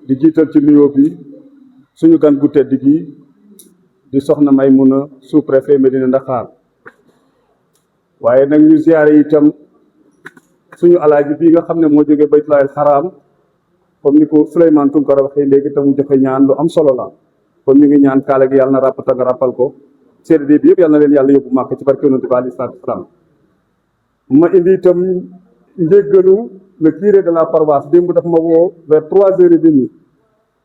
di jiital ci nuyoo bi suñu gan gu tedd gi di soxna Maymuna sous-préfet Médina Dakhar waaye nag ñu ziyaare itam suñu alaaji bii nga xam ne moo jógee Baytullaahil Haraam comme ni ko Souleymane Tounkara waxee léegi te mu joxe ñaan lu am solo la kon ñu ngi ñaan kaala gi yàlla na ràpp nga ràppal ko CDD bi yëpp yàlla na leen yàlla yóbbu màkk ci barke Yonent bi alayhi salaatu wa salaam. ma indi itam njéggalu le curé de la paroisse démb dafa ma woo vers 3h30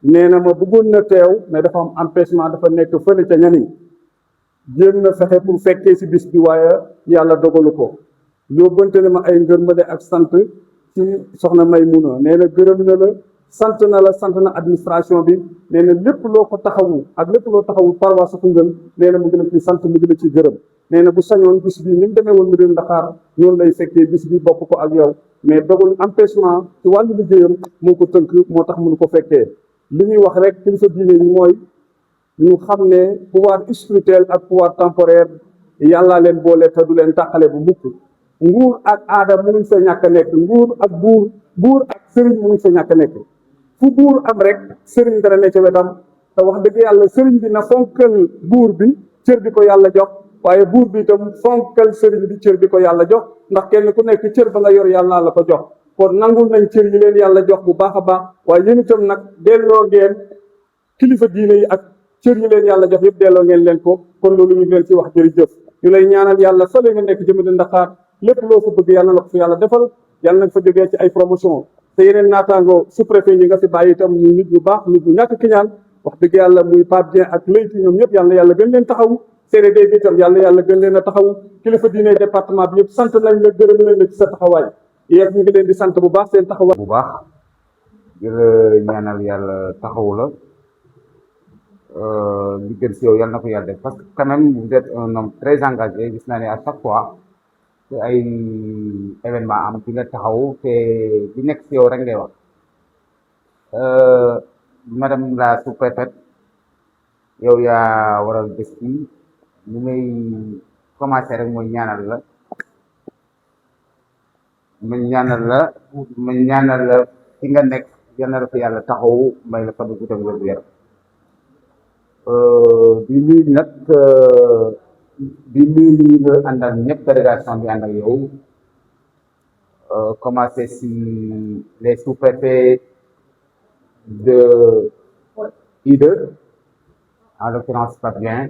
nee na ma bëggoon na teew mais dafa am empêchement dafa nekk fële ca ñaniñ jéem na fexe pour fekkee si bis bi waaye yàlla dogalu ko yóbbante na ma ay ngërmande ak sant ci soxna Maymuna nee na gërëm na la sant na administration bi nee na lépp loo ko taxawu ak lépp loo taxawu paroisse Koungheul nee na mu ngi la ciy sant mu ngi la ciy gërëm nee na bu sañoon bis bi ni mu demee woon Médina Dakhar noonu lay fekkee bis bi bokk ko ak yow mais dogal empêchement ci wàllu liggéeyam moo ko tënk moo tax mënu ko fekkee li ñuy wax rek kilifa diine yi mooy ñu xam ne pouvoir spirituel ak pouvoir temporaire yàllaa leen boole te du leen tàqale bu mukk nguur ak aada mënuñ fa ñàkk a nekk nguur ak buur ak sëriñ mënuñ fa ñàkk a nekk fu buur am rek sëriñ dara ne ca wetam te wax dëgg yàlla sëriñ bi na fonkal buur bi cër bi ko yàlla jox waaye buur bi itam fonkal sëriñ bi cër bi ko yàlla jox ndax kenn ku nekk cër ba nga yor yàlla la ko jox kon nangul nañ cër yi leen yàlla jox bu baax a baax waaye yéen itam nag delloo ngeen kilifa diine yi ak cër yi leen yàlla jox yëpp delloo ngeen leen ko kon loolu ñu ngi leen ci wax jërëjëf ñu lay ñaanal yàlla fële nga nekk jëm di Dakhar lépp loo fa bëgg yàlla na ko fi yàlla defal yàlla nañ fa jógee ci ay promotion te yeneen naataango sous-préfet yi nga fi bàyyi itam ñu nit ñu baax nit ñu ñàkk kiñaan wax dëgg yàlla muy Pape Dieng ak Leyti ñoom ñëpp yàlla na yàlla gën leen taxaw CDD bi itam yàlla gën leen a taxaw kilifa diine département bi yëpp sant nañ la gërëm nañ la ci sa taxawaay yéen ñu ngi leen di sant bu baax seen taxawaay bu baax di la ñaanal yàlla taxawu la li gën si yow yàlla na ko yàlla def parce que quand même vous êtes un homme très engagé gis naa ne à chaque fois te ay événement am di nga taxaw te di nekk si yow rek ngay wax madame la sous-préfète yow yaa waral bés bi li may commencé rek mooy ñaanal la ma ñaanal la fi nga nekk yal na la fa yàlla taxaw may la fa du gudd ak wér gu yaram di nuyu nag di nuyu ñi nga àndal ñëpp délégation bi ànd ak yow commencé si les sous-préfets de IDE en l'occurrence Fabien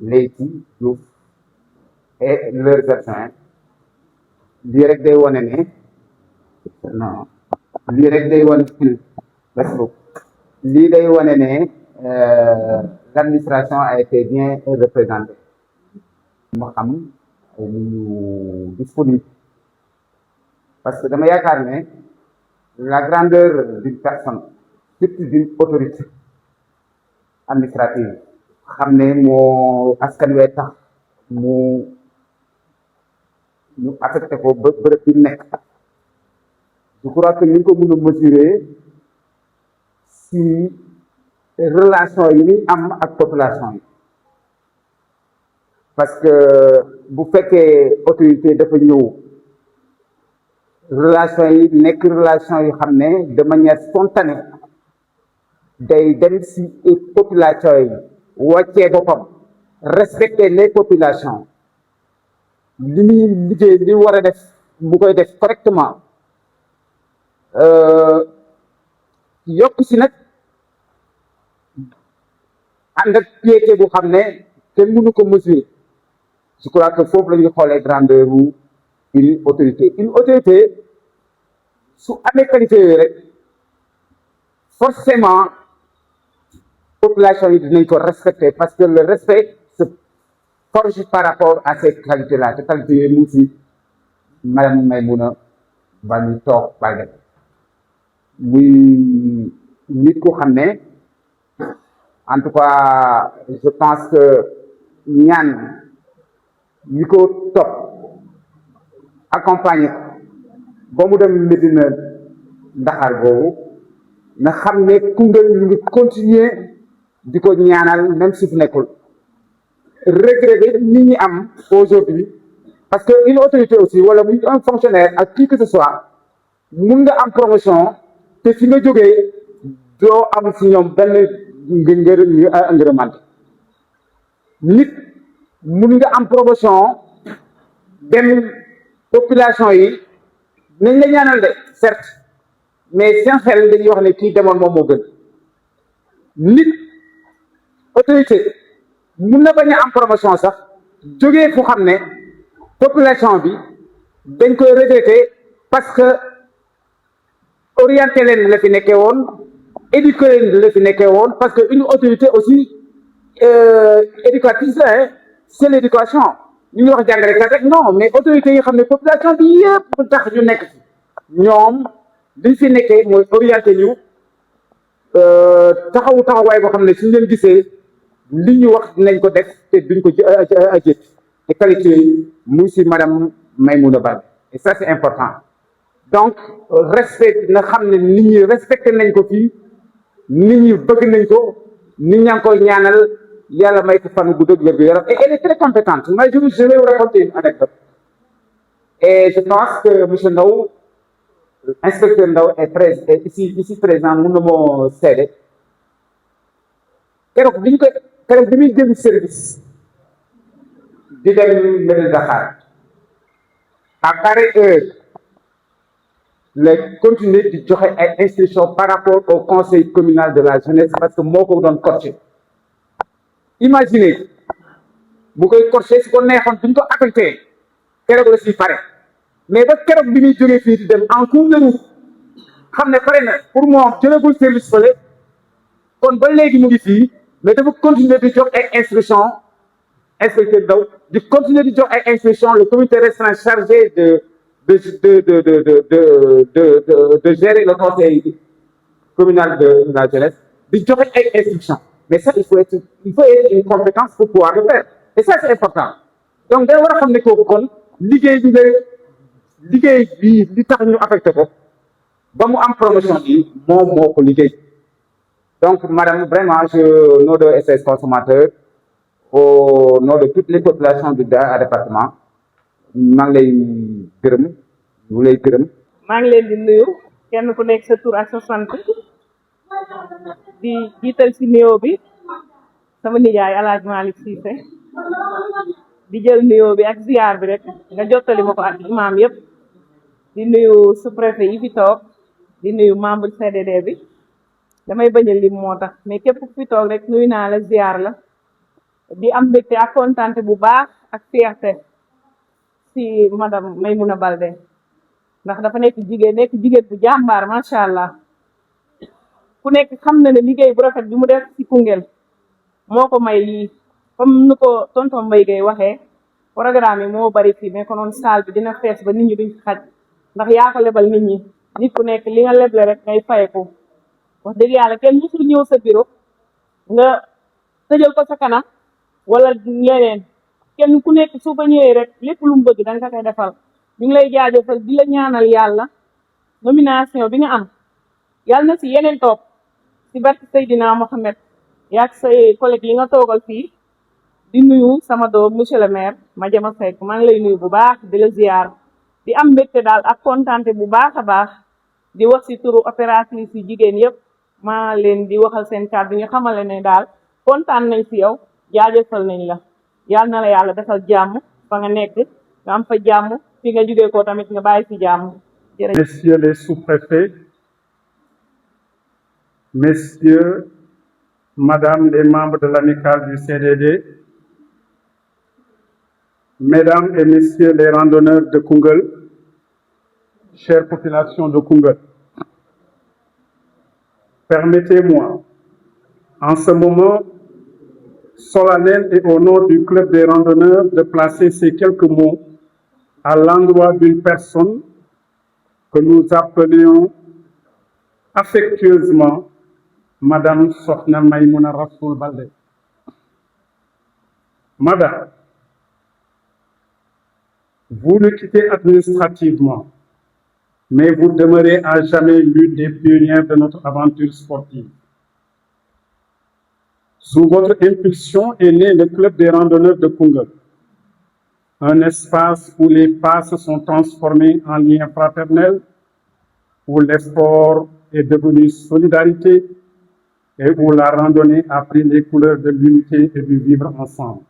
Leyti Diouf et leurs adjoints lii rek day wane ne non lii rek day wane merci beaucoup lii day wane ne l'administration a été bien représentée ma xam ni ñu disponible parce que dama yaakaar ne la grandeur d'une personne surtout d'une autorité administrative xam ne moo askan wee tax ñu affecté ko ba bërëb bi nekk je crois que ñu ngi ko mën a mesurer si relation yi muy am ak population yi parce que bu fekkee autorité dafa ñëw relation yi nekk relation yu xam ne de manière spontanée day dem si population yi wàccee boppam respecter les populations li muy liggéey li war a def bu koy def correctement yokk si nag ànd ak piété bu xam ne kenn mënu ko mesurer je crois que foofu la ñuy xoolee grandeur wu une autorité su amee qualité yooyu rek forcément population yi dinañ ko respecter parce que le respect se forge par rapport à ces qualités là te qualité yooyu mu ngi si madame Maymuna ba ñu toog bàyyi muy nit ku xam ne en tout cas je pense que ñaan ñi ko topp accompagner ba mu dem Médina Dakhar boobu na xam ne Koungheul ñu ngi continuer di ko ñaanal même si fu nekkul regret nit ñi am aujourd'hui parce que une autorité aussi wala muy un fonctionnaire ak qui que ce soit mun nga am promotion te fi nga jógee doo am si ñoom benn ngërëmante nit mun nga am promotion dem population yi nañ la ñaanal de certes mais seen xel dañuy wax ne kii demoon moom moo gën nit autorité mun na bañ a am promotion sax jógee fu xam ne population bi dañ koy regretter parce que orienté leen la fi nekkee woon éduqué leen la fi nekkee woon parce que une autorité aussi éducatrice la c'est l'éducation ñu ngi wax jàngalekat rek non mais autorités yi xam ne population bi yëpp tax ñu nekk ñoom liñ fi nekkee mooy orienté ñu taxawaay boo xam ne suñ leen gisee li ñu wax dinañ ko def te duñ ko jët te qualité yi muy si madame Maïmouna Baldé et ça c'est important donc respect na xam ne nit ñi respecté nañ ko fii nit ñi bëgg nañ ko nit ñaa ngi koy ñaanal yàlla may ko fan gu dëgg gu yaram et elle est très compétente moi je vais vous raconter une anecdote et je pense que monsieur Ndao inspecteur Ndao est ici présent mun na moo seede keroog bi muy jël service di dem Mérina Dakhar à pareille heure la continuer di joxe ay instructions par rapport au conseil communal de la jeunesse parce que moo ko doon coacher imaginez bu koy coacher su ko neexoon duñ ko affecté keroog la si pare mais ba keroog bi muy jógee fii di dem en cours de route xam ne pare na pour moom jëlagul service fële kon ba léegi mu ngi fii mais dafa continuer di jox ay instructions inspecteur Ndao di continuer di jox ay instructions le comité restreint chargé de gérer le conseil communal de la jeunesse di joxe ay instructions mais ça il faut être une compétence pour pouvoir le faire et ça c'est important donc day war a xam ne kooku kon liggéey bi li tax ñu affecté ko ba mu am promotion bi moom moo ko liggéey donc madame vraiment au nom de SOS Consommateur au nom de toutes les populations du département maa ngi lay gërëm ñu lay gërëm. maa ngi leen di nuyu kenn ku nekk sa tur ak sa sant di jiital ci nuyoo bi sama nijaay El Hadj Malick Cissé di jël nuyoo bi ak ziar bi rek nga jottali ma ko ak imam yëpp di nuyu sous-préfet yi fi toog di nuyu membre CDD bi damay bañ a lim moo tax mais képp ku fi toog rek nuyu naa la ziar la di am mbégte ak kontaante bu baax ak fierté si madame Maïmouna Baldé ndax dafa nekk jigéen bu jàmbaar macha allah ku nekk xam na ne liggéey bu rafet bi mu def si Koungheul moo ko may lii comme nu ko tonton Mbaye Gueye waxee programme yi moo bari fii mais konoon salle bi dina fees ba nit ñi duñ fi xaj ndax yaa ko lebal nit ñi nit ku nekk li nga leble rek ngay fayeku wax dëgg yàlla kenn musul ñëw sa bureau nga tëjal ko sa kanam wala leneen kenn ku nekk su ba ñëwee rek lépp lu mu bëgg da nga koy defal ñu ngi lay jaajëfal di la ñaanal yàlla nomination bi nga am yàlla na si yeneen topp si barke Seydina Mohamed yaag say collègue yi nga toogal fii di nuyu sama doom monsieur le maire Madiama Seck maa ngi lay nuyu bu baax di la ziar di am mbégte daal ak kontaante bu baax a baax di wax si turu opératrice yi jigéen yëpp maa leen di waxal seen kàddu ñu xamale ne daal kontaan nañ si yow jaajëfal nañ la yàlla na la yàlla defal jàmm fa nga nekk nga am fa jàmm fi nga jógee ko tamit nga bàyyi si jàmm. Messieurs les sous-préfets, messieurs, madame les membres de l'amicale du CDD, mesdames et messieurs les randonneurs de Koungheul, chère population de Koungheul, permettez-moi, en ce moment solennel et au nom du club des randonneurs, de placer ces quelques mots à l'endroit d'une personne que nous appelions affectueusement Madame Sokhna Maïmouna Rassoul Baldé. Madame, vous nous quittez administrativement, mais vous demeurez à jamais l'une des pionnières de notre aventure sportive. Sous votre impulsion est né le club des randonneurs de Koungheul, un espace où les pas se sont transformés en liens fraternels, où l'effort est devenu solidarité et où la randonnée a pris les couleurs de l'unité et du vivre ensemble.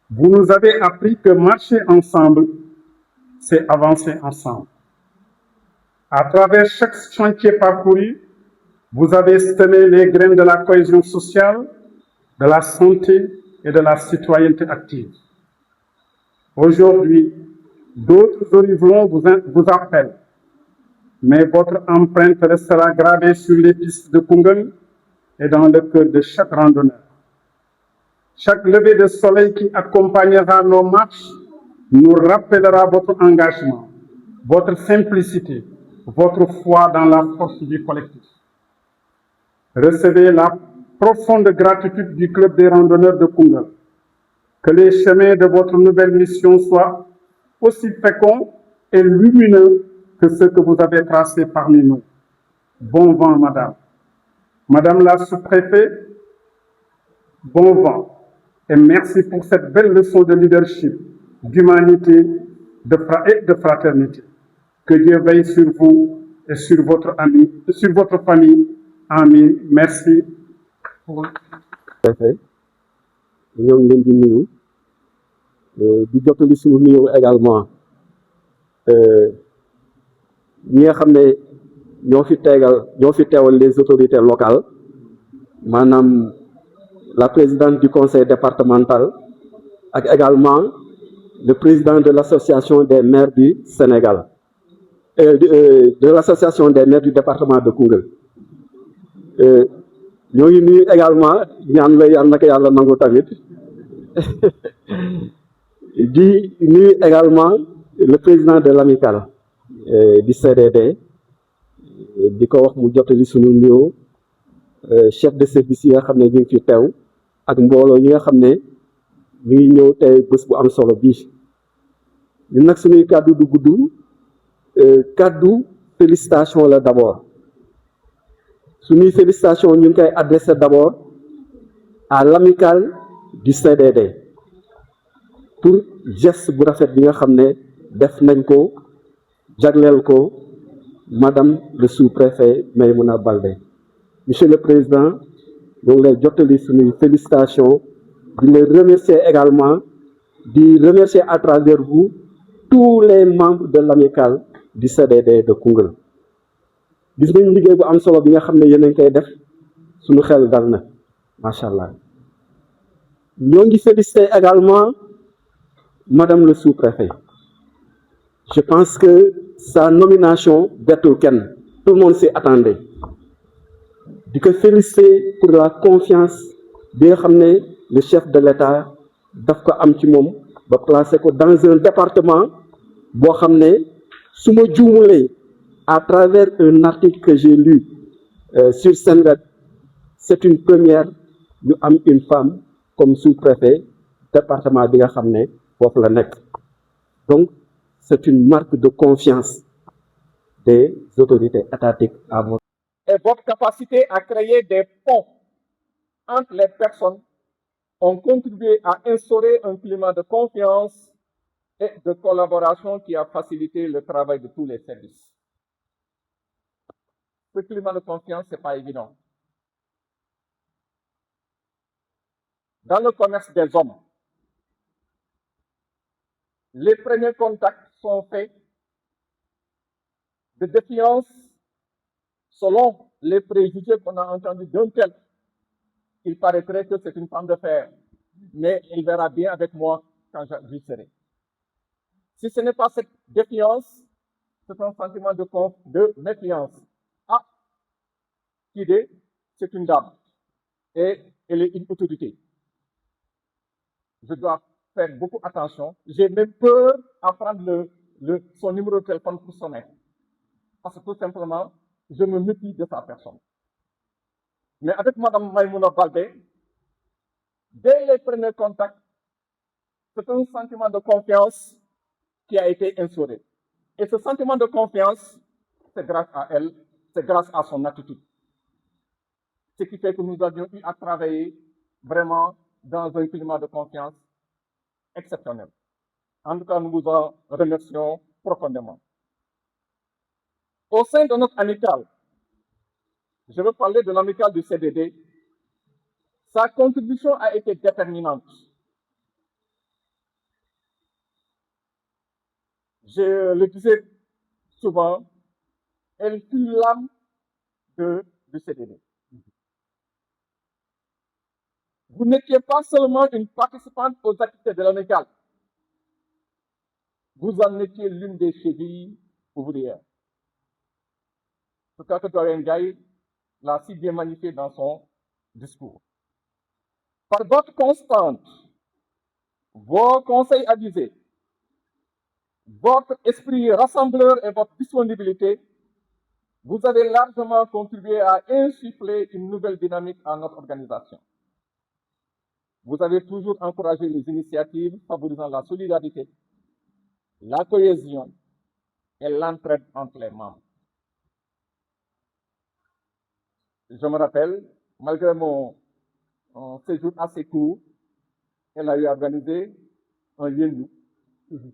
Vous nous avez appris que marcher ensemble, c'est avancer ensemble. À travers chaque chantier parcouru, vous avez semé les graines de la cohésion sociale, de la santé et de la citoyenneté active. Aujourd'hui, d'autres horizons vous appellent, mais votre empreinte restera gravée sur les pistes de Koungheul et dans le cœur de chaque randonneur. Chaque lever de soleil qui accompagnera nos marches nous rappellera votre engagement, votre simplicité, votre foi dans la force du collectif. Recevez la profonde gratitude du Club des randonneurs de Koungheul. Que les chemins de votre nouvelle mission soient aussi féconds et lumineux que ceux que vous avez tracés parmi nous. Bon vent, madame. Madame la sous-préfète, bon vent. Et merci pour cette belle leçon de leadership, d'humanité et de fraternité. Que Dieu veille sur vous et sur votre famille. Amin. Merci. ñoo ngi leen di nuyu di jottali suñu nuyu également ñi nga xam ne ñoo fi teewal les autorités locales maanaam la présidente du conseil départemental ak également le président de l'association des maires du Sénégal de l'association des maires du département de Koungheul ñoo ngi nuyu également ñaan la yàlla naka yàlla nangu tamit di nuyu également le président de l'amicale du CDD di ko wax mu jottali sunu nuyoo chef de service yi nga xam ne ñu ngi fi teew ak mbooloo yi nga xam ne ñu ngi ñëw tey bés bu am solo bii ñun nag suñuy kàddu du gudd kàddu félicitation la d'abord suñuy félicitation ñu ngi koy adressé d'abord à l'amicale du CDD pour geste bu rafet bi nga xam ne def nañ ko jagleel ko madame le sous-préfet Maïmouna Baldé. Monsieur le président ñoo ngi lay jottali suñuy félicitation di les remercier également di remercier à travers vous tous les membres de l'amicale du CDD de Koungheul. gis nañ liggéey bu am solo bi nga xam ne yéen a ngi koy def suñu xel dal na macha allah ñoo ngi féliciter également madame le sous-préfet. Je pense que sa nomination bettul kenn tout le monde s'y attendait di ko féliciter pour la confiance bi nga xam ne le chef de l'État daf ko am ci moom ba placer ko dans un département boo xam ne su ma juumulee à travers un article que j'ai lu sur Senweb, c'est une première ñu am une femme comme sous-préfet département bi nga xam ne foofu la nekk. Donc c'est une marque de confiance des autorités étatiques à votre. Et votre capacité à créer des ponts entre les personnes ont contribué à instaurer un climat de confiance et de collaboration qui a facilité le travail de tous les services. Ce climat de confiance, ce n'est pas évident. Dans le commerce des hommes, les premiers contacts sont faits de défiance selon les préjugés qu'on a entendus d'un tel. Il paraîtrait que c'est une femme de fer, mais il verra bien avec moi quand j'y serai. Si ce n'est pas cette défiance, c'est un sentiment de méfiance. Ah, l'idée, c'est une dame et elle est une autorité. Je dois faire beaucoup attention. J'ai même peur à prendre son numéro de téléphone pour sonner. Parce que tout simplement, je me méfie de sa personne. Mais avec Madame Maïmouna Baldé, dès les premiers contacts, c'est un sentiment de confiance qui a été instauré. Et ce sentiment de confiance, c'est grâce à elle, c'est grâce à son attitude. Ce qui fait que nous avions eu à travailler vraiment dans un climat de confiance exceptionnel. En tout cas, nous vous en remercions profondément. Au sein de notre amicale, je veux parler de l'amicale du CDD. Sa contribution a été déterminante. Je le disais souvent, elle fut l'âme du CDD. Vous n'étiez pas seulement une participante aux activités de l'amicale, vous en étiez l'une des chevilles ouvrières. Ce que Dorian Gaye l'a si bien magnifié dans son discours. Par votre constante, vos conseils avisés, votre esprit rassembleur et votre disponibilité, vous avez largement contribué à insuffler une nouvelle dynamique à notre organisation. Vous avez toujours encouragé les initiatives favorisant la solidarité, la cohésion et l'entraide entre les membres. Je me rappelle, malgré mon séjour assez court, elle a eu organisé un yendu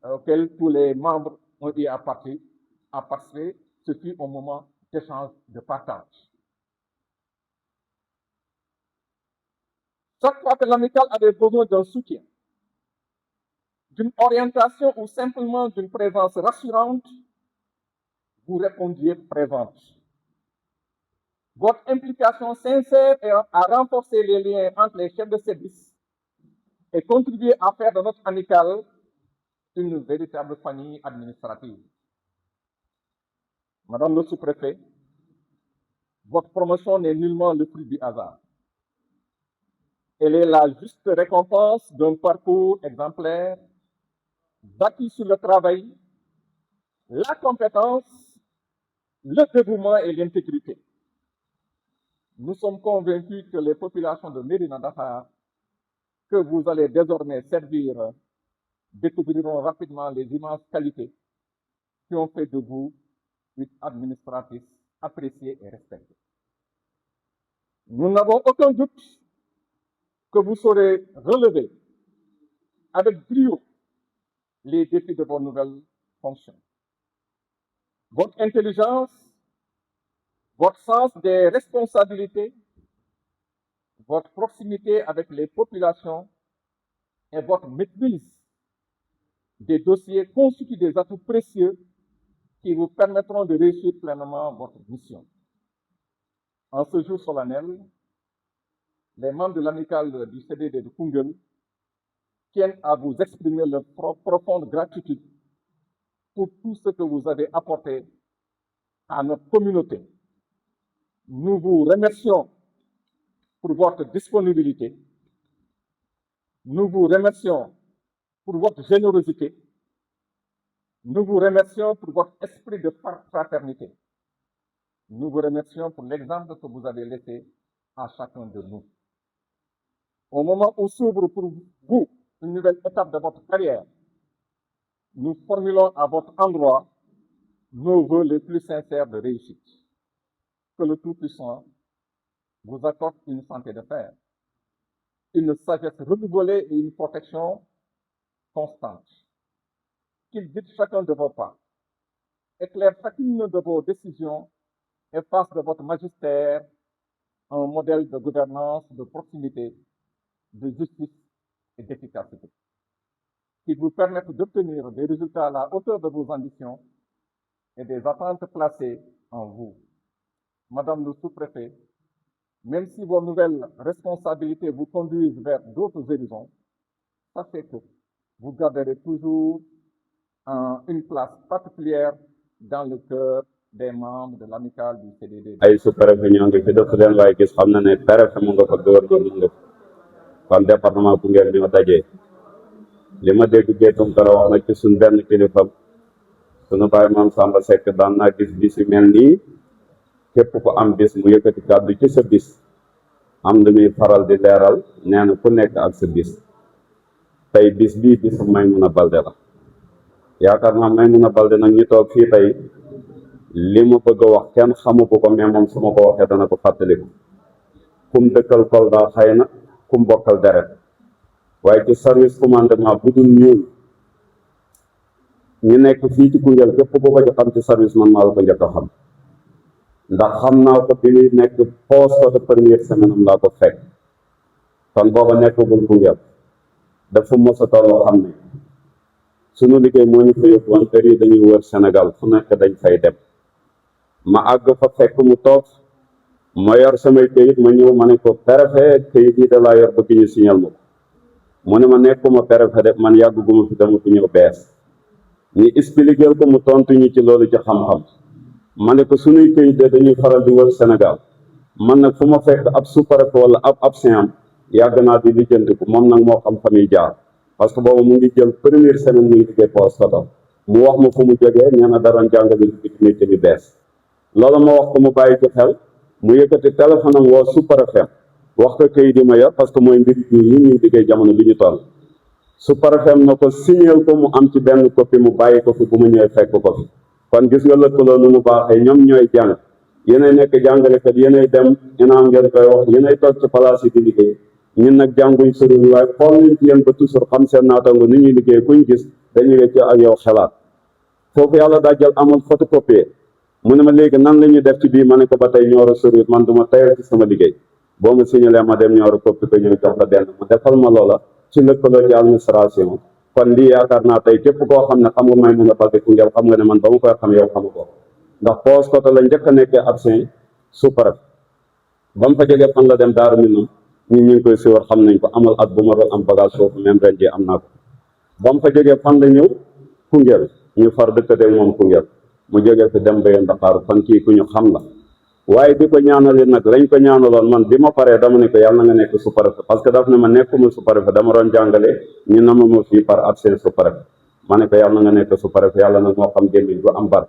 auquel tous les membres ont eu à participer. Ce fut un moment d'échange, de partage. Chaque fois que l'amicale avait besoin d'un soutien, d'une orientation ou simplement d'une présence rassurante, vous répondiez présente. Votre implication sincère a renforcé les liens entre les chefs de service et contribué à faire de notre amicale une véritable famille administrative. Madame le sous-préfet, votre promotion n'est nullement le fruit du hasard. Elle est la juste récompense d'un parcours exemplaire, bâti sur le travail, la compétence, le dévouement et l'intégrité. Nous sommes convaincus que les populations de Médina Dakhar, que vous allez désormais servir, découvriront rapidement les immenses qualités qui ont fait de vous une administratrice appréciée et respectée. Nous n'avons aucun doute que vous saurez relever avec brio les défis de vos nouvelles fonctions. Votre intelligence, votre sens des responsabilités, votre proximité avec les populations et votre maîtrise des dossiers constituent des atouts précieux qui vous permettront de réussir pleinement votre mission. En ce jour solennel, les membres de l'amicale du CDD de Koungheul tiennent à vous exprimer leur profonde gratitude pour tout ce que vous avez apporté à notre communauté. Nous vous remercions pour votre disponibilité. Nous vous remercions pour votre générosité. Nous vous remercions pour votre esprit de fraternité. Nous vous remercions pour l'exemple que vous avez laissé à chacun de nous. Au moment où s'ouvre pour vous une nouvelle étape de votre carrière, nous formulons à votre endroit nos vœux les plus sincères de réussite. Que le Tout-Puissant vous accorde une santé de fer, une sagesse renouvelée et une protection constante. Qu'il guide chacun de vos pas, éclaire chacune de vos décisions et fasse de votre magistère un modèle de gouvernance, de proximité, de justice et d'efficacité, qui vous permettent d'obtenir des résultats à la hauteur de vos ambitions et des attentes placées en vous. Madame le sous-préfet, même si vos nouvelles responsabilités vous conduisent vers d'autres horizons, sachez que vous garderez toujours une place particulière dans le cœur des membres de l'amicale du CDD. ay sous-préfet ñoo ngi fi def leen waaye gis xam na ne préfet mu nga fa gouverneur mu nga kon département Koungheul ñoo dajee li ma dégg géetum kala wax nag ci suñ benn kilifam suñu bàyyi maam Samba Seck daan naa gis bis yu mel nii képp ku am bis mu yëkkati kàddu ci sa bis am lu muy faral di leeral nee na ku nekk ak sa bis tey bis bii bisu Maimouna Baldé la yaakaar naa Maimouna Baldé nag ñu toog fii tey li ma bëgg a wax kenn xamu ko mais moom su ma ko waxee dana ko fàttaliku kum dëkkal Kolda xëy na kum bokkal deret waaye ci service commandement bu dul ñuul ñu nekk fii ci Koungheul képp ku ko ci xam ci service man maa la ko njëkk a xam ndax xam naa ko bi muy nekk poste de première semaine am laa ko fekk kon booba nekkagul Koungheul dafa mos a tolloo xam ne suñu liggéey moo ñu fa yóbbu woon kër yi dañuy wër Sénégal fu nekk dañ fay dem ma àgg fa fekk mu toog ma yor samay këyit ma ñëw ma ne ko préfet këyit yi da laa yor bëgg ñu signal ma ko mu ne ma nekkuma préfet de man yàgguma fi dama fi ñëw bees ñu expliqué ko mu tontu ñu ci loolu ci xam-xam ma ne ko suñuy këyit de dañuy faral di wër Sénégal man nag fu ma fekk ab sous-préfet wala ab absent yàgg naa di lijjanti ko moom nag moo xam fa muy jaar parce que boobu mu ngi jël première semaine muy liggéey poste mu wax ma fu mu jógee nee na daroon jàngale ci métier bi bees loolu ma wax ko mu bàyyi ci xel mu yëkkati téléphone am woo sous-préfet wax ko këyit yi ma yor parce que mooy mbir yi ñuy liggéey jamono bi ñu toll sous-préfet na ko signal ko mu am ci benn copie mu bàyyi ko fi bu mu ñëwee fekk ko fi kon gis nga lëkkaloo nu mu baaxee ñoom ñooy jàng yéenay nekk jàngalekat yéenay dem inaam ngeen koy wax yéenay toog ci place yi di liggéey ñun nag jànguñ sori waaye xool nañ ci yéen ba toujours xam seen naataango ni ñuy liggéey kuñ gis dañuy wecc ak yow xalaat foofu yàlla daa jël amoon photocopier mu ne ma léegi nan la ñuy def ci bii ma ne ko ba tey ñooro sori man du ma tayal ci sama liggéey boo ma signalee ma dem ñooro copie ko ñëw jox la benn ma defal ma loola ci lëkkaloo ci administration kon lii yaakaar naa tey képp koo xam ne xam nga may mun a bagge Koungheul xam nga ne man ba ma koy xam yow xamu ko ndax poste côté la njëkk a nekkee absent sous-préfet ba mu fa jógee fan la dem Daaru Minam ñun ñu ngi koy siwar xam nañ ko amal at bu ma doon am bagage foofu même ren jii am naa ko ba mu fa jógee fan la ñëw Koungheul ñu far dëkkatee moom Koungheul mu jógee fi dem ba Ndakaaru fan kii ku ñu xam la waaye di ko ñaanali nag lañ ko ñaanaloon man bi ma paree dama ne ko yàlla na nga nekk sous-préfet parce que daf ne ma nekkuma sous-préfet dama doon jàngale ñu nama ma fii par absent sous-préfet ma ne ko yàlla na nga nekk sous-préfet yàlla nag moo xam gémmiñ bu am bar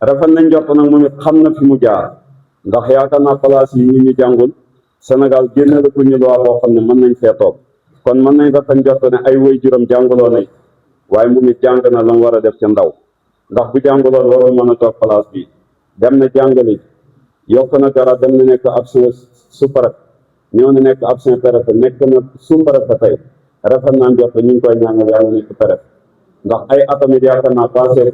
rafet nañ jot nag moom it xam na fi mu jaar ndax yaakaar naa place yi ñu jàngul Sénégal génne la ku ñu loi boo xam ne mën nañ fee toog kon mën nañ rafet njort ne ay woy juróom jànguloo nañ waaye mu ngi jàng na la mu war a def ca ndaw ndax bu jànguloon warul mën a toog place bi dem na jàngale yokk na dara dem na nekk absent sous-préfet ñoo na nekk absent préfet nekk na sous-préfet tey rafet naa njort ñu ngi koy ñaanal yàlla nekk préfet ndax ay atamit yaakaar naa passé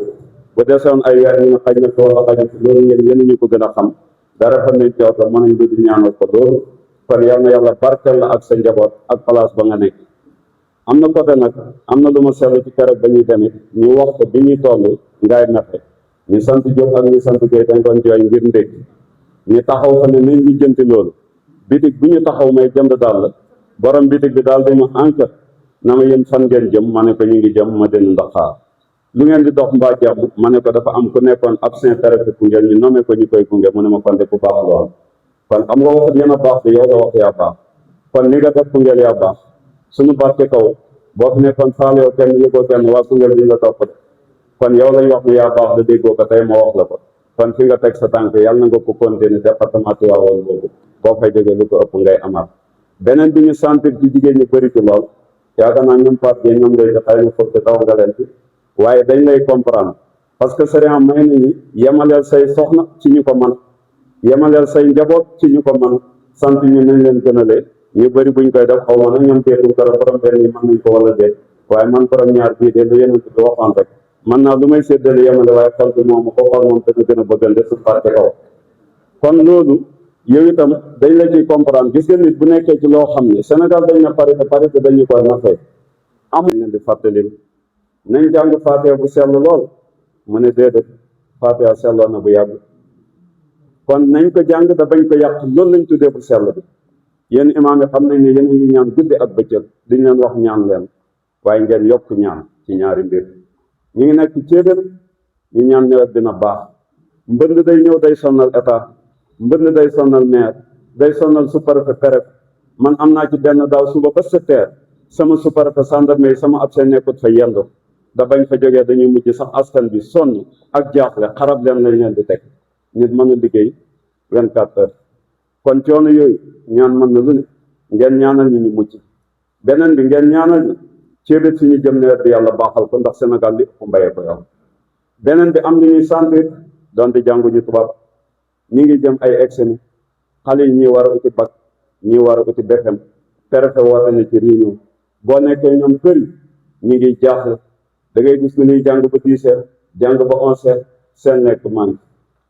bu desoon ay weer ñu ne xaj na ko wala xaj loolu yéen ñu ko gën a xam dara rafet nañ njort mën nañ bëgg ñaanal ko loolu kon yal na yàlla barkeel la ak sa njaboot ak place ba nga nekk am na côté nag am na lu ma seetlu ci keroog ba ñuy demit ñu wax ko bi ñuy toll ngaay mexe ñu sant Diop ak ñu sant Gueye dañ doon jooy ngir ndékk ñu taxaw fa ne nañ ñu jënti loolu bitig bu ñu taxaw may jënd daal la borom bitig bi daal dama enquête na ma yéen fan ngeen jëm ma ne ko ñu ngi jëm ma den Ndakaar lu ngeen di dox mbaa jàmm ma ne ko dafa am ku nekkoon absent préfet Koungheul ñu nommé ko ñu koy gunge mu ne ma kon de ku baax lool kon xam nga wax yéen a baax de yow la wax yaa baax kon li nga def Koungheul yaa baax suñu baat ci kaw boo fi nekkoon faale yow kenn yëgoo kenn waa Koungheul bi nga topp de kon yow lañ wax ne yaa baax da déggoo ko tey ma wax la ko kon fi nga teg sa tànk yàlla na nga ko continuer département Tivaouane boobu boo fay jógee lu ko ëpp ngay amaat beneen bi ñu sentir ci jigéen ñi bëri ci lool yaakaar naa ñoom Pape ñoom ngay xëy na foofu taw nga leen ci waaye dañ lay comprendre parce que sëriñ may nañu yemaleel say soxna ci ñu ko man yemaleel say njaboot ci ñu ko man sant ñu nañ leen gënalee ñu bëri buñ koy def xaw ma nag ñoom teetul kara borom benn yi mën nañ ko wala déet waaye man borom ñaar bii de lu yeneen bi waxoon rek man naa lu may séddale yemale waaye xol bi moom ko xool moom dana gën a bëggante su parte kaw kon loolu yow itam dañ la ciy comprendre gis nga nit bu nekkee ci loo xam ne Sénégal dañ na parité dañu koy nafee am leen di fàttali nañ jàng Fatiha bu sell lool mu ne déedéet Fatiha selloon na bu yàgg kon nañ ko jàng da bañ ko yàq loolu lañ tuddee bu sell bi yéen imaam yi xam nañ ne yéen a ngi ñaan guddi ak bëccëg diñ leen wax ñaan leen waaye ngeen yokk ñaan ci ñaari mbir ñu ngi nekk ceebéer ñu ñaan nawet dina baax mbënd day ñëw day sonnal état mbënd day sonnal maire day sonnal sous-préfet préfet man am naa ci benn daaw suba ba 7 heures sama sous-préfet gendarme yi sama absent nekkut fa yendu da bañ fa jógee dañuy mujj sax askan bi sonn ak jaaxle xarab leen lañ leen di teg nit mën a liggéey 24 heures kon coono yooyu ñaan mën na lu ne ngeen ñaanal ñi ñu mucc beneen bi ngeen ñaanal ñi ceebéer suñu jëm nawet bi yàlla baaxal ko ndax Sénégal li ëpp mbayee ko yow beneen bi am lu ñuy sentir donte jànguñu tubaab ñi ngi jëm ay examen xale yi ñii war a uti bac ñii war a uti BFEM préfet woote na ci réunion boo nekkee ñoom kër yi ñi ngi jaaxle da ngay gis ku ñuy jàng ba 10 heures jàng ba 11 heures seen nekk man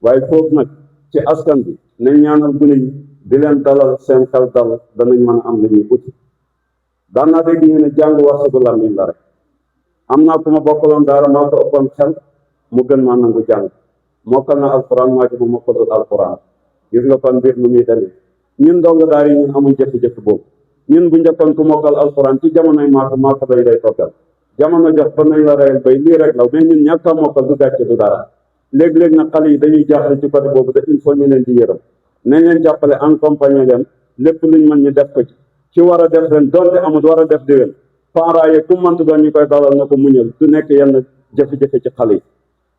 waaye foofu nag ci askan bi nañ ñaanal gune yi di leen dalal seen xel dal danañ mën a am li ñuy uti daan naa dégg ñu ne jàng warsagu làmmiñ la rek am naa ku ma bokkaloon daara maa ko ëppoon xel mu gën maa nangu jàng mokkal na alquran maa ci bu mokkalul alquran gis nga kon mbir nu muy demee ñun ndongo daara yi ñun amuñ jafe-jafe boobu ñun bu njëkkoon ku mokkal alquran ci jamonoy maako dañ lay toggal jamono jox ba nañ la reyal bay lii rek la mais ñun ñàkk a mokkal du gàcce du dara léeg-léeg nag xale yi dañuy jaaxle ci côté boobu te il faut ñu leen di yërëm nañ leen jàppale accompagner leen lépp luñ mën ñu def ko ci war a def ren donte amul war a def déwén parents yi ku mënti doon ñu koy dalal na ko muñal du nekk yenn jafe-jafe ci xale yi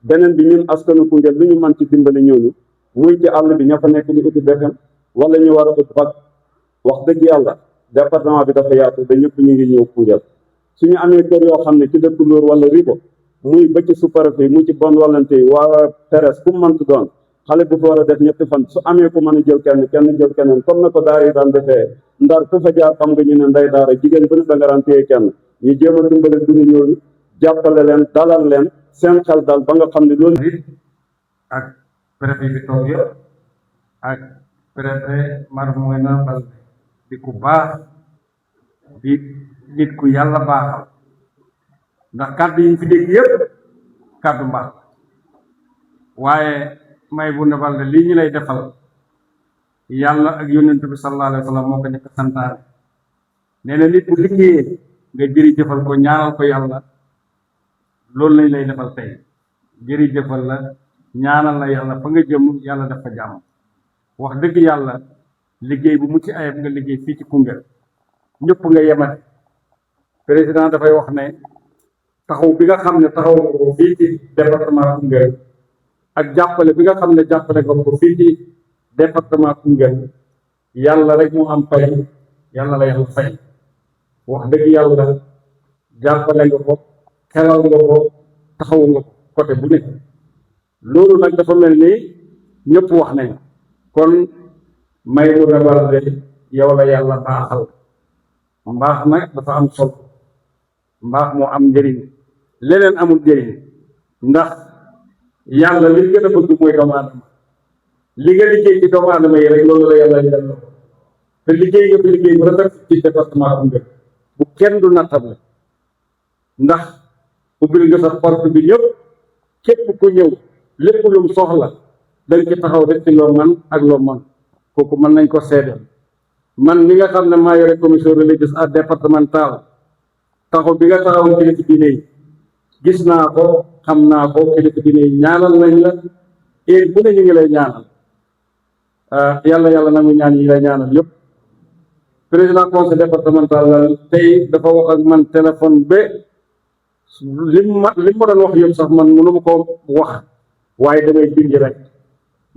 beneen bi ñun askanu Koungheul lu ñu mën ci dimbali ñooñu muy ci àll bi ña fa nekk di uti BFEM wala ñu war a ut bac wax dëgg yàlla département bi dafa yaatu da ñëpp ñu ngi ñëw Koungheul suñu amee kër yoo xam ne ci dëkk Loor wala Ribo muy ba ci sous-préfet mu ci bonne volonté waa Peres ku mënti doon xale bu fa war a def ñetti fan su amee ku mën a jël kenn jël keneen comme na ko daara yi daan defee ndar ku fa jaar xam nga ñu ne ndey daara jigéen bu ne da nga daan téye kenn ñu jéem a dimbale gune ñooñu jàppale leen dalal leen seen xel dal ba nga xam ne loolu ak préfet bi toog yëpp ak préfet Marmouna Baldé di ku baax di nit ku yàlla baaxal ndax kàddu yi ñu fi dégg yëpp kàddu mbaax waaye Marmouna Baldé lii ñu lay defal yàlla ak yonent bi sallallahu alayhi wa sallam moo ko njëkk santaane nee na nit bu liggéeyee nga jërëjëfal ko ñaanal ko yàlla loolu lañ lay defal tey jërëjëfal la ñaanal la yàlla fa nga jëm yàlla def fa jàmm wax dëgg yàlla liggéey bu mucc ayib nga liggéey fii ci Koungheul ñëpp nga yemate président dafay wax ne taxaw bi nga xam ne taxaw nga ko fii ci département Koungheul ak jàppale bi nga xam ne jàppale nga ko fii ci département Koungheul yàlla rek moo am fay yàlla la yàlla fay wax dëgg yàlla jàppale nga ko xelal nga ko taxaw nga ko côté bu nekk loolu nag dafa mel ni ñëpp wax nañ kon Marmouna Baldé yow la yàlla baaxal mbaax nag dafa am solo mbaax moo am njëriñ leneen amul njëriñ ndax yàlla li gën a bëgg mooy doomu aadama li nga liggéey ci doomu aadama yi rek loolu la yàlla yàlla te liggéey nga fi liggéey bu rafet ci département Koungheul bu kenn du nattable ndax ubbil nga sa porte bi ñëpp képp ku ñëw lépp lum soxla dañ ci taxaw def ci loo man ak loo man kooku mën nañ ko seedeel man mi nga xam ne maa yore commission religieuse à départementale taxaw bi nga taxaw kilifa diine yi gis naa ko xam naa ko kilifa diine yi ñaanal nañ la et bu ne ñu ngi lay ñaanal yàlla nangu ñaan yi lay ñaanal yëpp président conseil départemental la tey dafa wax ak man téléphone ba li ma doon wax yëpp sax man mënu ma ko wax waaye damay bind rek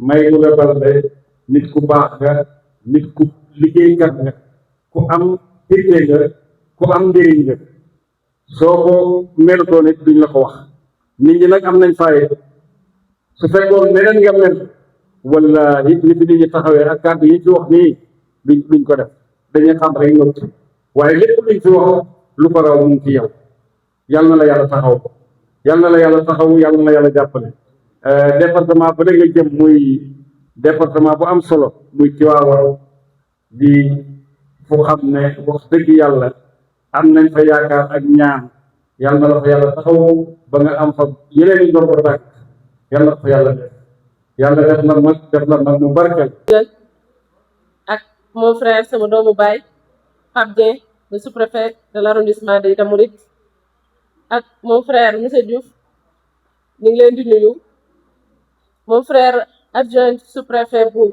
Marmouna Baldé nit ku baax nga nit ku liggéeykat nga ku am itte nga ku am njëriñ nga soo ko melutoon it duñ la ko wax nit ñi nag am nañ faaye su fekkoon neneen nga mel wala it li fi nit ñi taxawee ak kàddu yi ci wax nii duñ ko def dañuy xam rek ñoom ci waaye lépp luñ fi wax lu ko raw mu ngi ci yow yal na la yàlla taxaw ko yal na la yàlla taxaw yal na la yàlla jàppale département ba da nga jëm muy département bu am solo muy Tivaouane di fu xam ne wax dëgg yàlla am nañ fa yaakaar ak ñaan yal na la fa yàlla taxaw ba nga am fa yeneen i ndombo tàkk yal na fa yàlla def yàlla def la mag mu barkeel ak mon frère sama doomu baay Pape Dieng le sous-préfet de l'arrondissement de Ida Mouride ak mon frère monsieur Diouf ñu ngi leen di nuyu mon frère adjoint sous-préfet bu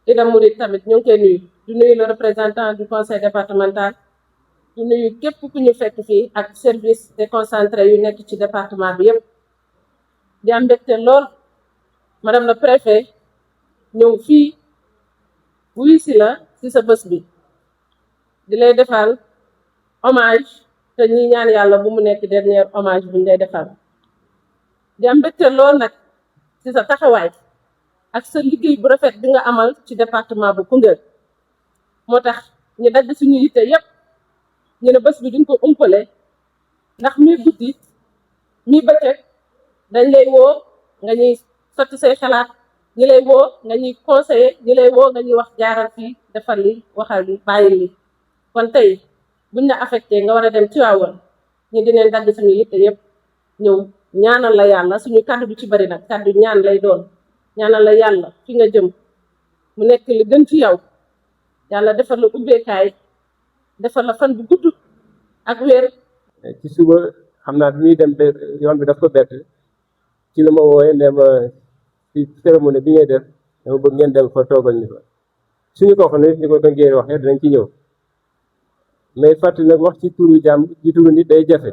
Ida Mouride tamit ñu ngi koy nuyu di nuyu le représentant du conseil départemental di nuyu képp ku ñu fekk fii ak service déconcentré yu nekk ci département bi yépp di am mbégte lool madame le préfet ñëw fii wuyu si la ci sa bés bi di lay defal hommage te ñi ñaan yàlla bu mu nekk dernier hommage bu ñu lay defal di am mbégte lool nag ci sa taxawaay ak sa liggéey bu rafet bi nga amal ci département bu Koungheul moo tax ñu dagg suñu yitte yépp ñu ne bés bi duñ ko umpale ndax muy guddi muy bëccëg dañ lay woo nga ñuy sotti say xalaat ñi lay woo nga ñuy conseiller ñi lay woo nga ñuy wax jaaral fii defal li waxal li bàyyi li kon tey buñ la affecté nga war a dem Tivaouane ñu dinañ dagg suñu yitte yëpp ñëw ñaanal la yàlla suñu kàddu bi ci bari nag kàddu ñaan lay doon ñaanal la yàlla fi nga jëm mu nekk li gën ci yow yàlla defal la ubbeekaay defal la fan bu gudd ak wér. ci suba xam naa bi ñuy dem yoon bi daf ko bett ci la ma wooyee ne ma ci cérémonie bi ngay def dama bëgg ngeen dem fa toogal ni fa suñu ko xam ne ni ko ngeen waxee dinañ ci ñëw mais fàttali nag wax ci turu jàmm ci turu nit day jafe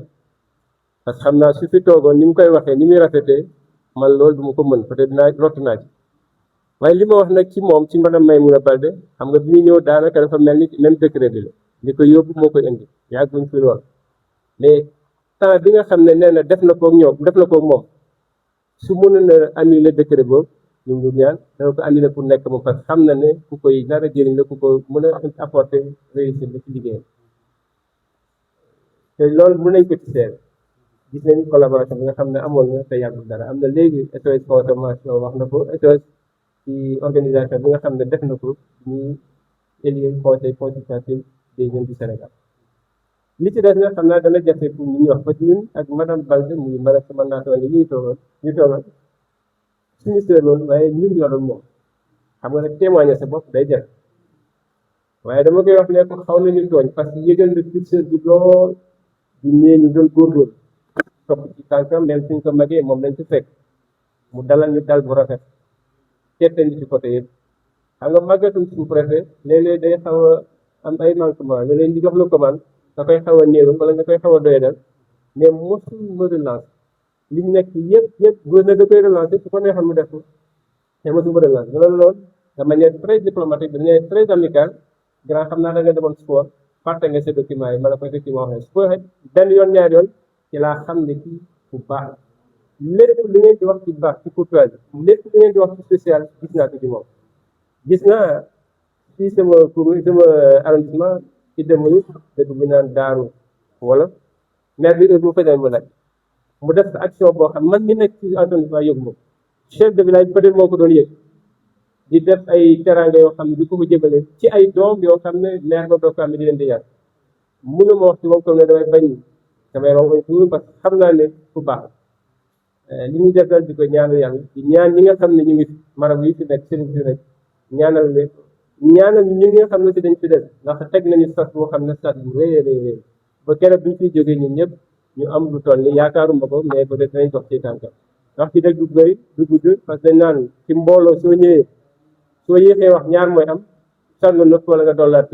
parce que xam naa su fi toogoon ni mu koy waxee ni muy rafetee man loolu du ma ko mën peut-être dinaa lott naa ci waaye li ma wax nag ci moom ci madame Maïmouna Baldé xam nga bi muy ñëw daanaka dafa mel ni même décret bi la li ko yóbbu moo koy indi yàgguñ fi lool mais temps bi nga xam ne nee na def na koog ñoom def na koog moom su mënoon a annuler décret boobu ñu ngi ñaan dana ko annuler pour nekk moom parce que xam na ne ku koy nar a jëriñ la ku ko mën a apporter réussite la ci liggéeyam te loolu mën nañ ko ci seet gis nañ collaboration bi nga xam ne amoon na te yàggul dara am na léegi SOS consommation wax na ko SOS ci organisation bi nga xam ne def na ko ñuy élire conseil consultatif des jeunes du Sénégal li ci des nag xam naa dana jafe pour ñu wax parce que ñun ak madame Baldé muy mara sama naataange yi ñu toogal suñu sœur loolu waaye ñun ñoo doon moom xam nga nag témoigner sa bopp day jafe waaye dama koy wax ne ko xaw nañu tooñ parce que yëgal na curseur bi lool di ñee ñu doon góorgóorlu topp ci tànkam même suñ ko magee moom lañ ci fekk mu dalal ñu dal bu rafet teete ñu ci côté yëpp xam nga màggatum sous-préfet léeg-léeg day xaw a am ay manquement léeg-léeg di jox la commande nga koy xaw a néewal wala nga koy xaw a doyadal mais mosul ma relance li ñu nekk yëpp gouverneur da koy relancer su ko neexoon mu def ko mais mosul ma relance loolu de manière très diplomatique de manière très amicale grand xam naa da nga demoon sport fàtte nga sa document yi ma la ko effectivement waxee su ko waxee benn yoon ñaari yoon ci laa xam ne kii bu baax lépp li ngeen di wax ci baax ci courtoisie lépp li ngeen di wax ci social gis naa ko ci moom gis naa ci sama arrondissement ci demoon dëkk bi naan daaru wala maire bi heure bu fay mu laaj mu def sa action boo xam man mi nekk ci arrondissement yëgu moom chef de village peut-être moo ko doon yëg di def ay teranga yoo xam ne di ko ko jëmale ci ay doom yoo xam ne maire ba doog am di leen di yar mënuma wax ci moom comme ne damay bañ damay rongoñ tuuru parce que xam naa ne ku baax li ñu defal di ko ñaanal yàlla di ñaan ñi nga xam ne ñu ngi marabu yi fi nekk sëriñ si rek ñaanal leen ñaanal ñi nga xam ne si dañ fi des ndax teg nañu sas boo xam ne sas bu rëy rëy ba keroog bi ñu fiy jógee ñun ñëpp ñu am lu toll ni yaakaaruma ko mais peut-être dinañ dox ci tànkam wax ci dëgg du bëri du gudd parce que dañ naan ci mbooloo soo ñëwee soo yéexee wax ñaar mooy am sànga nopp wala nga dollaat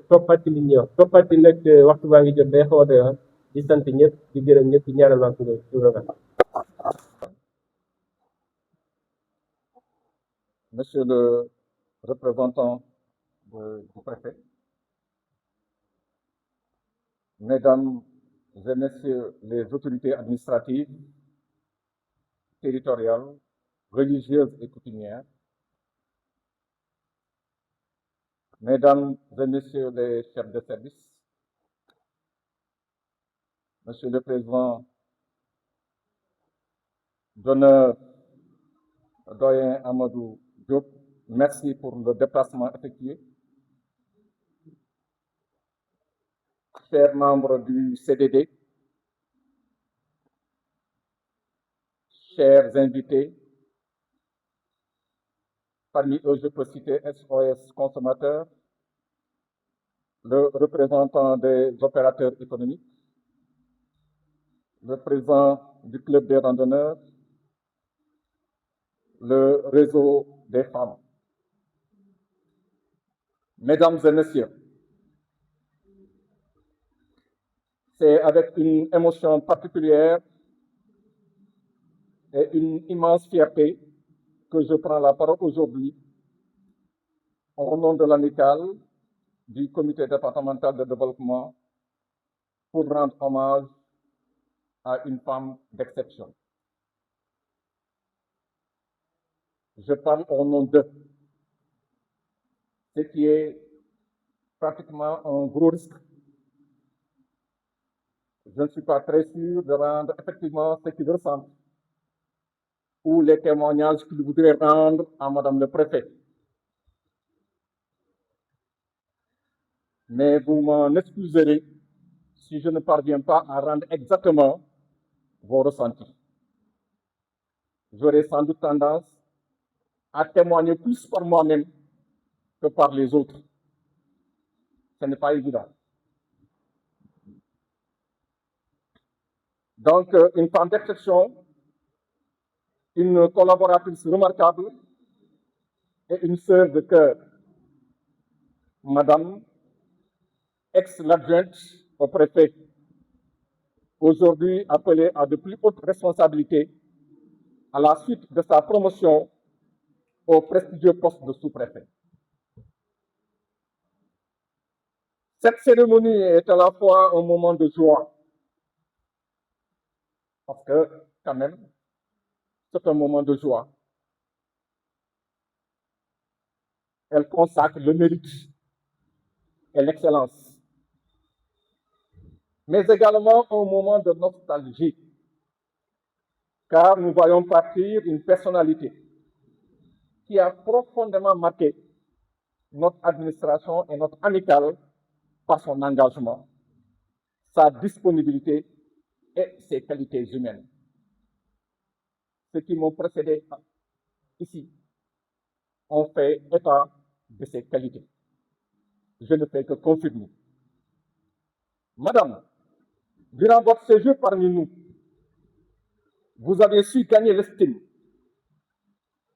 toppat ci li ñuy wax toppat ci nag waxtu baa ngi jot day xaw a doy wax di sant ñëpp di gërëm ñëpp di ñaanal waa Koungheul. Monsieur le représentant du préfet, Mesdames et Messieurs les autorités administratives, territoriales, religieuses et coutumières, Mesdames et Messieurs les chefs de service, Monsieur le Président d'honneur, doyen Amadou Diop, merci pour le déplacement effectué. Chers membres du CDD, chers invités, parmi eux je peux citer SOS Consommateurs, le représentant des opérateurs économiques, le président du club des randonneurs, le réseau des femmes. Mesdames et messieurs, c'est avec une émotion particulière et une immense fierté que je prends la parole aujourd'hui au nom de l'amicale du comité départemental de développement pour rendre hommage à une femme d'exception. Je parle au nom d'eux, ce qui est pratiquement un gros risque. Je ne suis pas très sûr de rendre effectivement ce qu'ils ressentent ou les témoignages qu'il voudrait rendre à Madame le Préfet. Mais vous m'en excuserez si je ne parviens pas à rendre exactement vos ressentis. J'aurai sans doute tendance à témoigner plus par moi-même que par les autres. Ce n'est pas évident. Donc, une femme d'exception, une collaboratrice remarquable et une sœur de cœur. Madame, ex-l'adjointe au préfet, aujourd'hui appelée à de plus hautes responsabilités à la suite de sa promotion au prestigieux poste de sous-préfet. Cette cérémonie est à la fois un moment de joie, parce que, quand même, c'est un moment de joie. Elle consacre le mérite et l'excellence, mais également un moment de nostalgie, car nous voyons partir une personnalité qui a profondément marqué notre administration et notre amicale par son engagement, sa disponibilité et ses qualités humaines. Ceux qui m'ont précédé ici ont fait état de ces qualités. Je ne fais que confirmer. Madame, durant votre séjour parmi nous, vous avez su gagner l'estime,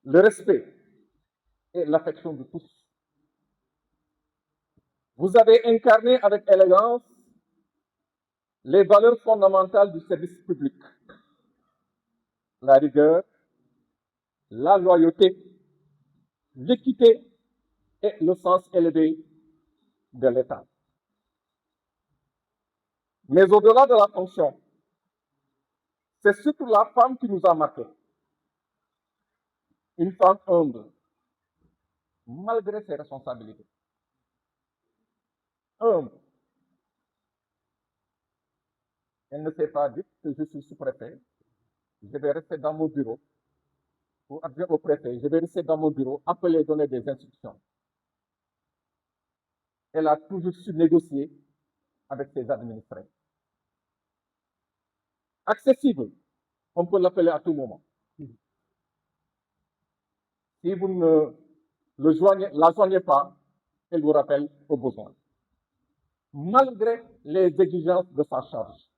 le respect et l'affection de tous. Vous avez incarné avec élégance les valeurs fondamentales du service public, la rigueur, la loyauté, l'équité et le sens élevé de l'État. Mais au-delà de la fonction, c'est surtout la femme qui nous a marqués. Une femme humble, malgré ses responsabilités. Humble. Elle ne s'est pas dit que je suis sous-préfet, je vais rester dans mon bureau, ou adjoint au préfet, je vais rester dans mon bureau, appeler, donner des instructions. Elle a toujours su négocier avec ses administrés. Accessible, on peut l'appeler à tout moment. Si vous ne la joignez pas, elle vous rappelle au besoin. Malgré les exigences de sa charge.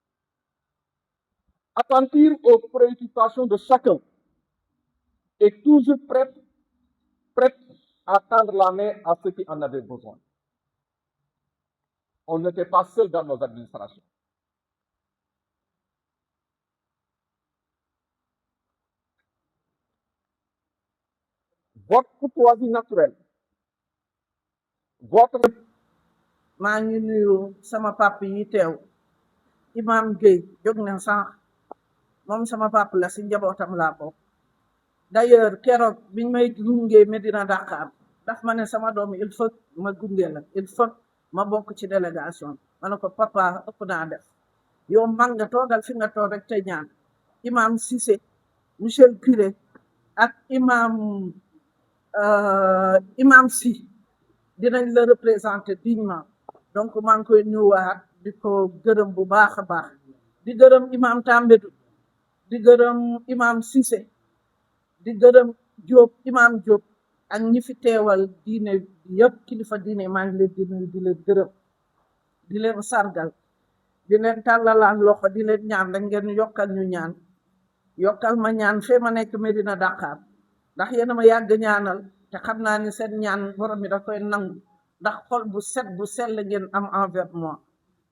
Attentive aux préoccupations de chacun et toujours prête à tendre la main à ceux qui en avaient besoin. On n'était pas seul dans nos administrations. Votre courtoisie naturelle, votre... maa ngi nuyu sama papa yi teew Imam Gueye jóg na sànq moom sama papa la si njabootam laa bokk d'ailleurs keroog biñ may gunge Medina Dakar daf ma ne sama doom il faut ma gunge la il faut ma bokk ci délégation ma ne ko papa ëpp naa def yow mag nga toogal fi nga toog rek te ñaan Imam Cissé monsieur le curé ak imam si dinañ la représenter dignement donc maa ngi koy nuyuwaat di ko gërëm bu baax a baax di gërëm imam Tambédou di gërëm imam Cissé di gërëm Diop imam Diop ak ñi fi teewal diine yëpp kilifa diine maa ngi leen di nuyu di leen gërëm di leen sargal di leen tàllalaan loxo di leen ñaan dañ ngeen yokkal ñu ñaan yokkal ma ñaan fee ma nekk Medina Dakar ndax yéen ma yàgg ñaanal te xam naa ni seen ñaan borom mi da koy nangu ndax xol bu set bu sell ngeen am envers moi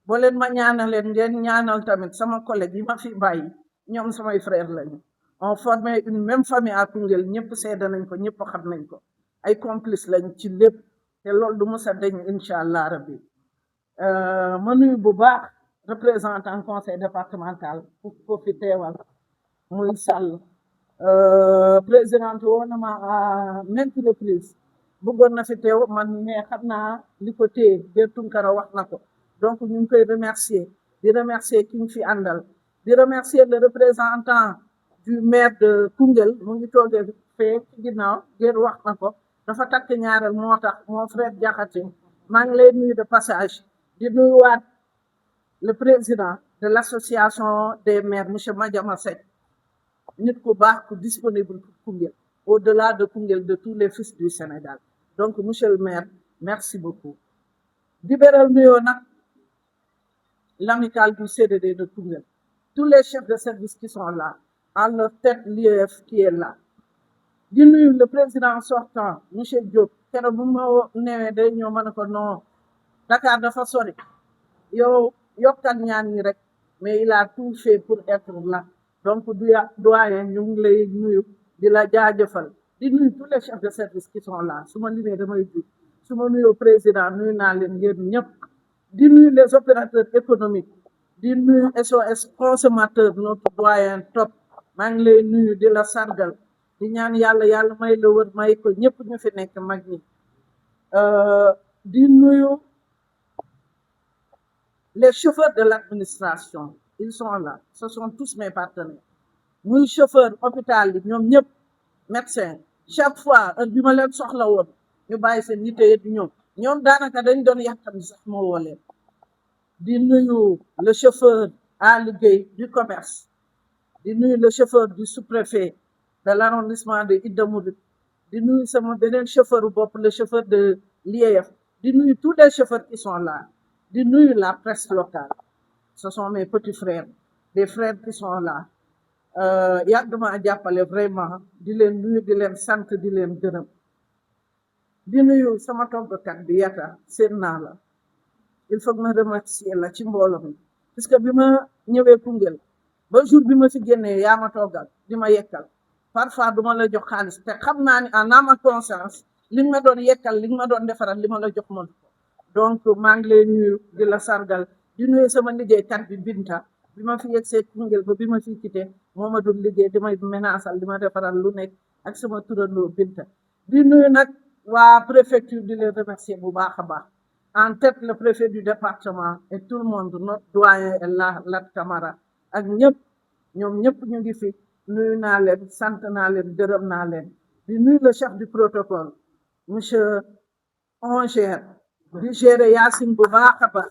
boo leen ma ñaanaleen ngeen ñaanal tamit sama collègue yi ma fi bàyyi ñoom samay frère lañu on formait une même famille à Koungheul ñëpp seede nañ ko ñëpp xam nañ ko ay complice lañ ci lépp te loolu du mës a deñ incha allah rabbi ma nuyu bu baax représentant conseil départemental ko fi teewal muy Sall présidente woo na ma à maintes reprises bëggoon na fi teew man mais xam naa li ko téye de Tunkara wax na ko donc ñu ngi koy remercier di remercier ki ñu fi àndal di remercier le représentant du maire de Koungheul mu ngi toogee fee ci ginnaaw ngeen wax na ko dafa takk ñaareel moo tax mon frère Diakhaté maa ngi lay nuyu de passage di nuyuwaat le président de l'association des maires monsieur Madiama Seck nit ku baax ku disponible pour Koungheul au-delà de Koungheul de tous les fils du Sénégal donc monsieur le maire merci beaucoup di beral nuyoo nag l'amicale du CDD de Koungheul tous les chefs de service qui sont là en leur tête l'IEF qui est là di nuyu le président sortant monsieur Diop keroog bu ma newee day ñëw ma ne ko non Dakar dafa sori yow yokkal ñaan ñi rek mais il a tout fait pour être là donc doyen ñu ngi lay nuyu di la jaajëfal di nuyu tous les chefs de service qui sont là su ma limee damay jug su ma nuyoo président nuyu naa leen yéen ñëpp di nuyu les opérateurs économiques di nuyu SOS consommateur notre doyen top maa ngi lay nuyu di la sargal di ñaan yàlla may la wër may ko ñëpp ñu fi nekk mag ñi di nuyu les chauffeurs de l'administration ils sont là ce sont tous mes partenaires muy chauffeur hôpital yi ñoom ñëpp médecin chaque fois bi ma leen soxla woon ñu bàyyi seen yitte di ñoom daanaka dañ doon yàqam sax moo woo leen di nuyu le chauffeur Ali Gueye du commerce di nuyu le chauffeur du sous-préfet de l'arrondissement de Ida Mouride di nuyu sama beneen chauffeur bopp le chauffeur de l'IEF di nuyu tous les chauffeurs qui sont là di nuyu la presse locale ce sont mes petits frères des frères qui sont là yàgg ma jàppale vraiment di leen nuyu di leen sant di leen gërëm di nuyu sama toggkat bi Yata seen naa la il faut que ma remercier la ci mbooloo mi parce que bi ma ñëwee Koungheul ba jour bi ma fi génnee yaa ma toggal di ma yekkal parfois du ma la jox xaalis te xam naa ni en âme et conscience li nga ma doon yekkal li nga ma doon defaral li ma la jox moom donc maa ngi lay nuyu di la sargal di nuyu sama liggéeykat bi Binta bi ma fi yegsee Koungheul ba bi ma fi quitté moo ma doon liggéey di may menaçal di ma defaral lu nekk ak sama turandoo Binta di nuyu nag waa préfecture di leen remercier bu baax a baax en tête le préfet du département et tout le monde notre doyen est là Lat Camara ak ñëpp ñoom ñëpp ñu ngi fi nuyu naa leen sant naa leen gërëm naa leen di nuyu le chef du protocole monsieur Onger di gérer Yacine bu baax a baax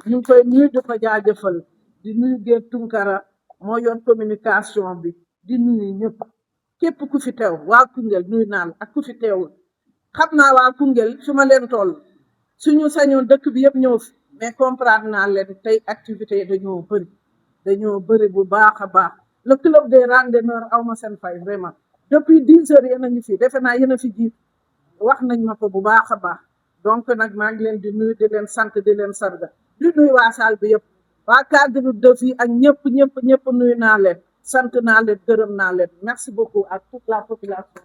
ñu ngi koy nuyu di ko jaajëfal di nuyu Guèye Tunkara moo yoon communication bi di nuyu ñëpp képp ku fi teew waa Koungheul nuyu naa la ak ku fi teewul xam naa waa Koungheul su ma leen toll suñu sañoon dëkk bi yëpp ñëw fi mais comprendre naa leen tey activité dañoo bëri bu baax a baax le club des randonneurs aw ma seen fay vraiment depuis 10 heures yéen a ngi fi defe naa yéen a fi jiit wax nañ ma ko bu baax a baax donc nag maa ngi leen di nuyu di leen sant di leen sarga di nuyu waa salle bi yëpp waa cadre de vie ak ñëpp nuyu naa leen sant naa leen gërëm naa leen merci beaucoup à toute la population